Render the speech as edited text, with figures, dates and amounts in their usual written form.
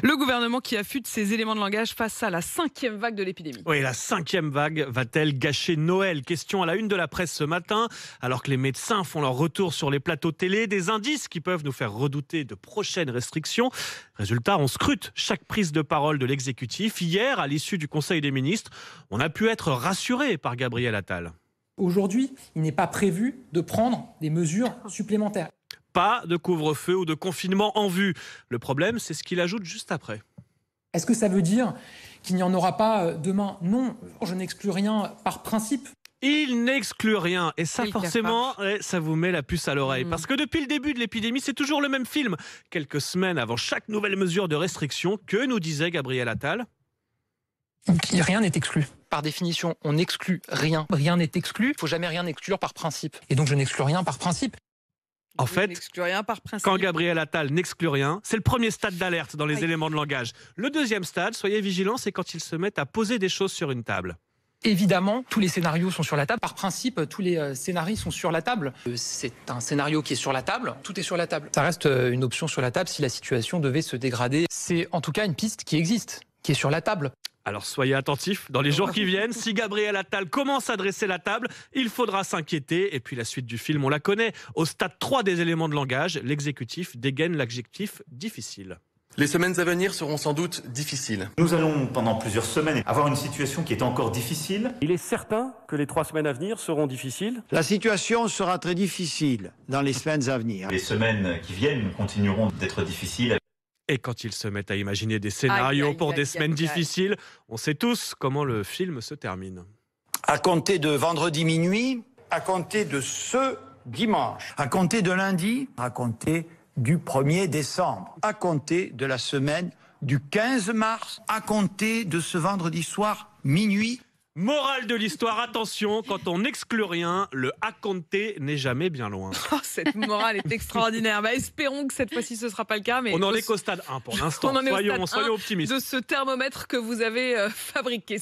Le gouvernement qui affûte ses éléments de langage face à la 5e vague de l'épidémie. Oui, la 5e vague va-t-elle gâcher Noël? Question à la une de la presse ce matin. Alors que les médecins font leur retour sur les plateaux télé, des indices qui peuvent nous faire redouter de prochaines restrictions. Résultat, on scrute chaque prise de parole de l'exécutif. Hier, à l'issue du Conseil des ministres, on a pu être rassuré par Gabriel Attal. Aujourd'hui, il n'est pas prévu de prendre des mesures supplémentaires. Pas de couvre-feu ou de confinement en vue. Le problème, c'est ce qu'il ajoute juste après. Est-ce que ça veut dire qu'il n'y en aura pas demain? Non, je n'exclus rien par principe. Il n'exclut rien. Et ça, forcément, ça vous met la puce à l'oreille. Parce que depuis le début de l'épidémie, c'est toujours le même film. Quelques semaines avant chaque nouvelle mesure de restriction, que nous disait Gabriel Attal? Rien n'est exclu. Par définition, on n'exclut rien. Rien n'est exclu. Il ne faut jamais rien exclure par principe. Et donc je n'exclus rien par principe. En fait, n'exclut rien par principe. Quand Gabriel Attal n'exclut rien, c'est le premier stade d'alerte dans les éléments de langage. Le deuxième stade, soyez vigilants, c'est quand ils se mettent à poser des choses sur une table. Évidemment, tous les scénarios sont sur la table. Par principe, tous les scénarios sont sur la table. C'est un scénario qui est sur la table. Tout est sur la table. Ça reste une option sur la table si la situation devait se dégrader. C'est en tout cas une piste qui existe, qui est sur la table. Alors soyez attentifs, dans les jours qui viennent, si Gabriel Attal commence à dresser la table, il faudra s'inquiéter. Et puis la suite du film, on la connaît. Au stade 3 des éléments de langage, l'exécutif dégaine l'adjectif difficile. Les semaines à venir seront sans doute difficiles. Nous allons, pendant plusieurs semaines, avoir une situation qui est encore difficile. Il est certain que les 3 semaines à venir seront difficiles. La situation sera très difficile dans les semaines à venir. Les semaines qui viennent continueront d'être difficiles. Et quand ils se mettent à imaginer des scénarios pour des semaines difficiles, on sait tous comment le film se termine. À compter de vendredi minuit, à compter de ce dimanche, à compter de lundi, à compter du 1er décembre, à compter de la semaine du 15 mars, à compter de ce vendredi soir minuit. Morale de l'histoire, attention, quand on n'exclut rien, le à compter n'est jamais bien loin. Oh, cette morale est extraordinaire. Espérons que cette fois-ci ce ne sera pas le cas. Mais on n'en est qu'au stade 1 pour l'instant. Soyons optimistes. De ce thermomètre que vous avez fabriqué.